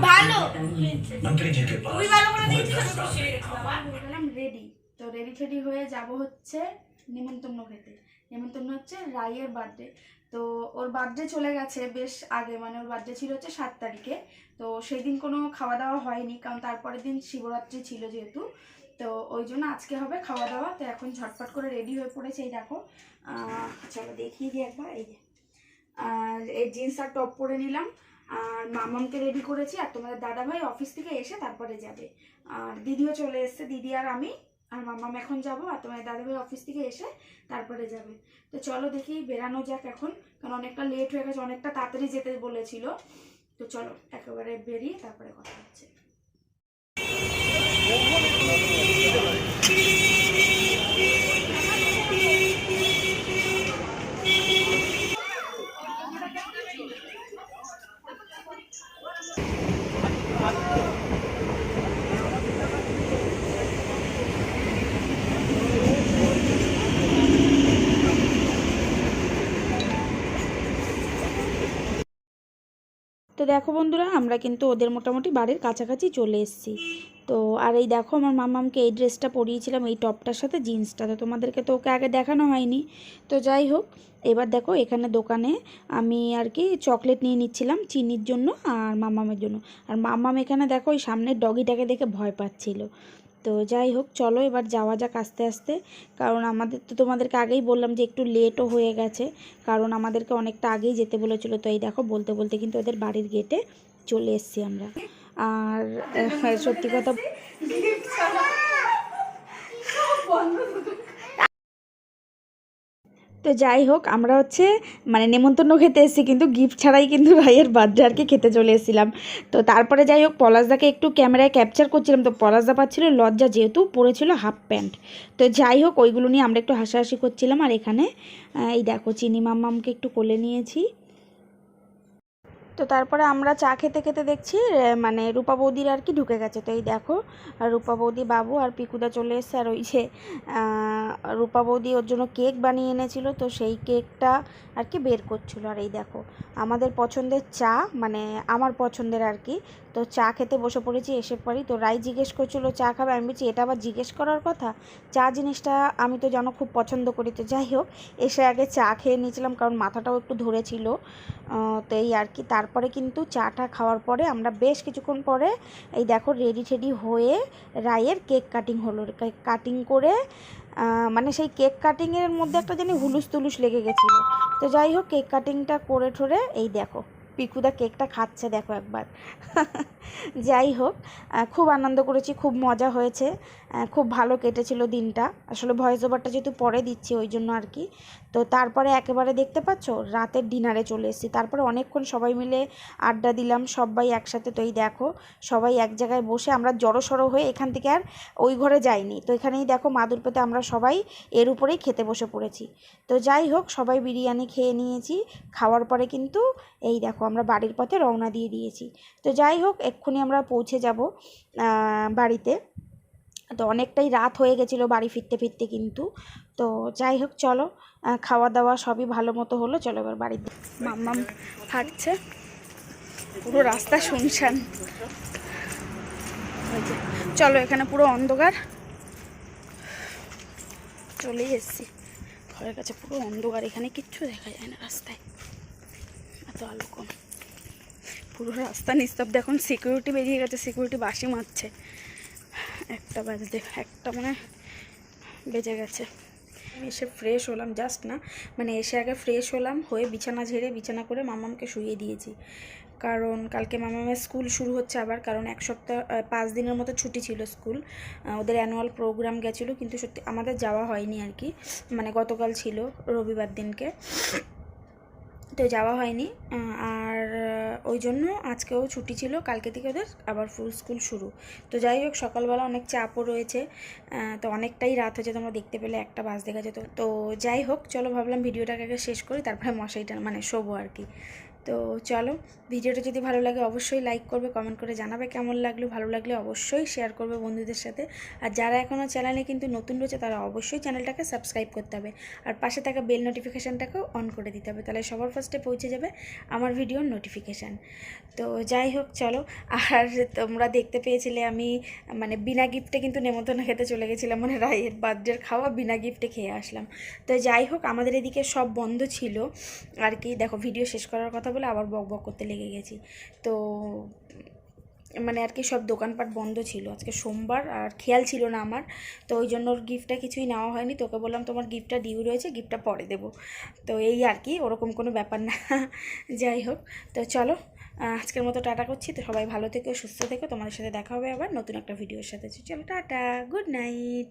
ভালো मंत्री जी के पास তুই ভালো করে দিয়েছিস वो 10 साल में হয়ে গেলাম রেডি। তো রেডি টেডি হয়ে যাব হচ্ছে নিমন্ত্রণ খেতে। নিমন্ত্রণ হচ্ছে রাইয়ের বার্থডে। তো ওর বার্থডে চলে গেছে বেশ আগে, মানে ওর বার্থডে ছিল হচ্ছে 7 তারিখে। তো সেই দিন কোনো খাওয়া দাওয়া হয়নি, কারণ তারপরের দিন শিবরাত্রি ছিল যেহেতু। তো ওই জন্য আজকে হবে খাওয়া দাওয়া। তো এখন ঝটপট করে রেডি হয়ে পড়েছে। এই দেখো, চলো দেখিয়ে দিই একবার। এই যে এই জিন্স আর টপ পরে নিলাম, আর মামামকে রেডি করেছি। আর তোমাদের দাদাভাই অফিস থেকে এসে তারপরে যাবে, আর দিদিও চলে এসছে। দিদি আর আমি আর মামাম এখন যাব, আর তোমাদের দাদাভাই অফিস থেকে এসে তারপরে যাবে। তো চলো দেখি বেরানো যাক এখন, কারণ অনেকটা লেট হয়ে গেছে, অনেকটা তাড়াতাড়ি যেতে বলেছিল। তো চলো একেবারে বেরিয়ে তারপরে কথা হচ্ছে। তো দেখো বন্ধুরা, আমরা কিন্তু ওদের মোটামুটি বাড়ির কাছাকাছি চলে এসেছি। তো আর এই দেখো, আমার মামামকে এই ড্রেসটা পরিয়েছিলাম, এই টপটার সাথে জিন্সটা। তো তোমাদেরকে তো ওকে আগে দেখানো হয়নি। তো যাই হোক, এবার দেখো এখানে দোকানে আমি আর কি চকলেট নিয়ে নিচ্ছিলাম চিনির জন্য আর মামামের জন্য। আর মামাম এখানে দেখো ওই সামনের ডগিটাকে দেখে ভয় পাচ্ছিল। তো যাই হোক, চলো এবার যাওয়া যাক আস্তে আস্তে, কারণ আমাদের তো তোমাদেরকে আগেই বললাম যে একটু লেটও হয়ে গেছে, কারণ আমাদেরকে অনেকটা আগেই যেতে বলেছিল। তো এই দেখো বলতে বলতে কিন্তু ওদের বাড়ির গেটে চলে এসেছি আমরা। আর সত্যি কথা, তো যাই হোক, আমরা হচ্ছে মানে নেমন্তন্ন খেতে এসেছি, কিন্তু গিফট ছাড়াই কিন্তু ভাইয়ের বার্থডে আর কি খেতে চলে এসেছিলাম। তো তারপরে যাই হোক, পলাশদাকে একটু ক্যামেরায় ক্যাপচার করছিলাম। তো পলাশদা পাচ্ছিল লজ্জা, যেহেতু পরেছিল হাফ প্যান্ট। তো যাই হোক, ওইগুলো নিয়ে আমরা একটু হাসাহাসি করছিলাম। আর এখানে এই দেখো চিনি মাম্মামকে একটু কোলে নিয়েছি। তো তারপরে আমরা চা খেতে খেতে দেখছি মানে রূপা বৌদির আর কি ঢুকে গেছে। তো এই দেখো রূপা বৌদি, বাবু আর পিকুদা চলে এসছে। আর ওই যে রূপা বৌদি ওর জন্য কেক বানিয়ে এনেছিল, তো সেই কেকটা আর কি বের করছিল। আর এই দেখো আমাদের পছন্দের চা, মানে আমার পছন্দের আর কি। তো চা খেতে বসে পড়েছি এসে পরেই। তো রাই জিজ্ঞেস করছিল চা খাবে, আমি বলছি এটা আবার জিজ্ঞেস করার কথা, চা জিনিসটা আমি তো জানো খুব পছন্দ করি। তো যাই হোক, এসে আগে চা খেয়ে নিয়েছিলাম, কারণ মাথাটাও একটু ধরেছিল। তো এই আর কি, তারপরে কিন্তু চাটা খাওয়ার পরে আমরা বেশ কিছুক্ষণ পরে এই দেখো রেডি টেডি হয়ে রায়ের কেক কাটিং হলো। কেক কাটিং করে মানে সেই কেক কাটিংয়ের মধ্যে একটা জানি হুলুস তুলুস লেগে গেছিলো। তো যাই হোক, কেক কাটিংটা করে ঠোরে এই দেখো পিকুদা কেকটা খাচ্ছে, দেখো একবার। যাই হোক, খুব আনন্দ করেছি, খুব মজা হয়েছে, খুব ভালো কেটেছিল দিনটা। আসলে ভয়েস ওভারটা যেহেতু পরে দিচ্ছি ওই জন্য আর কি। তো তারপরে একেবারে দেখতে পাচ্ছ রাতের ডিনারে চলে এসেছি। তারপরে অনেকক্ষণ সবাই মিলে আড্ডা দিলাম, সবাই একসাথে। তো এই দেখো সবাই এক জায়গায় বসে আমরা জড়োসড়ো হয়ে এখান থেকে আর ওই ঘরে যাইনি। তো এখানেই দেখো মাদুর পেতে আমরা সবাই এর উপরেই খেতে বসে পড়েছি। তো যাই হোক, সবাই বিরিয়ানি খেয়ে নিয়েছি। খাওয়ার পরে কিন্তু এই দেখো আমরা বাড়ির পথে রওনা দিয়ে দিয়েছি। তো যাই হোক, এক্ষুনি আমরা পৌঁছে যাব বাড়িতে। তো অনেকটাই রাত হয়ে গেছিলো বাড়ি ফিরতে ফিরতে কিন্তু। তো যাই হোক, চলো খাওয়া দাওয়া সবই ভালো মতো হলো। চলো এবার বাড়িতে। মাম্মাম হাঁটছে, পুরো রাস্তা শুনশান। চলো, এখানে পুরো অন্ধকার, চলেই এসছি ঘরের কাছে। পুরো অন্ধকার, এখানে কিচ্ছু দেখা যায় না রাস্তায়, এত আলো কম। পুরো রাস্তা নিস্তব্ধ। এখন সিকিউরিটি বেরিয়ে গেছে, সিকিউরিটি বাঁশি মারছে। 1টা বাজতে, 1টা মানে বেজে গেছে। আমি এসে ফ্রেশ হলাম, জাস্ট না মানে এসে আগে ফ্রেশ হলাম, হয়ে বিছানা ঝেড়ে বিছানা করে মামামকে শুইয়ে দিয়েছি। কারণ কালকে মামামের স্কুল শুরু হচ্ছে আবার, কারণ 1 সপ্তাহ 5 দিনের মতো ছুটি ছিল স্কুল। ওদের অ্যানুয়াল প্রোগ্রাম গেছিলো, কিন্তু সত্যি আমাদের যাওয়া হয়নি আর কি। মানে গতকাল ছিল রবিবার দিনকে, তো যাওয়া হয়নি। আর ওই জন্য আজকেও ছুটি ছিল, কালকে থেকে ওদের আবার ফুল স্কুল শুরু। তো যাই হোক, সকালবেলা অনেক চাপও রয়েছে। তো অনেকটাই রাত হয়েছে, তোমরা দেখতে পেলে 1টা বাজতে গেছে। তো যাই হোক, চলো ভাবলাম ভিডিওটাকে আগে শেষ করি, তারপরে মশাইটা মানে শোবো আর কি। তো তো চলো, ভিডিওটা যদি ভালো লাগে অবশ্যই লাইক করবে, কমেন্ট করে জানাবে কেমন লাগলো, ভালো লাগলে অবশ্যই শেয়ার করবে বন্ধুদের সাথে। আর যারা এখনও চ্যানেলে কিন্তু নতুন রয়েছে তারা অবশ্যই চ্যানেলটাকে সাবস্ক্রাইব করতে হবে, আর পাশে থাকা বেল নোটিফিকেশানটাকেও অন করে দিতে হবে, তাহলে সবার ফার্স্টে পৌঁছে যাবে আমার ভিডিওর নোটিফিকেশান। তো যাই হোক চলো, আর তোমরা দেখতে পেয়েছিলে আমি মানে বিনা গিফটে কিন্তু নেমন্তন্ন খেতে চলে গেছিলাম, মানে রায়ের বার্থডের খাওয়া বিনা গিফটে খেয়ে আসলাম। তো যাই হোক, আমাদের এদিকে সব বন্ধ ছিল আর কি। দেখো, ভিডিও শেষ করার কথা বলে আবার বক বক করতে লেগে গেছি। তো মানে আর কি সব দোকানপাট বন্ধ ছিল, আজকে সোমবার, আর খেয়াল ছিল না আমার, তো ওই জন্য ওর গিফটটা কিছুই নেওয়া হয়নি। তোকে বললাম তোমার গিফটটা ডিউ রয়েছে, গিফটটা পরে দেবো। তো এই আর কি, ওরকম কোনো ব্যাপার না। যাই হোক, তো চলো আজকের মতো টাটা করছি। তো সবাই ভালো থেকো, সুস্থ থেকো, তোমাদের সাথে দেখা হবে আবার নতুন একটা ভিডিওর সাথে। চলো টাটা, গুড নাইট।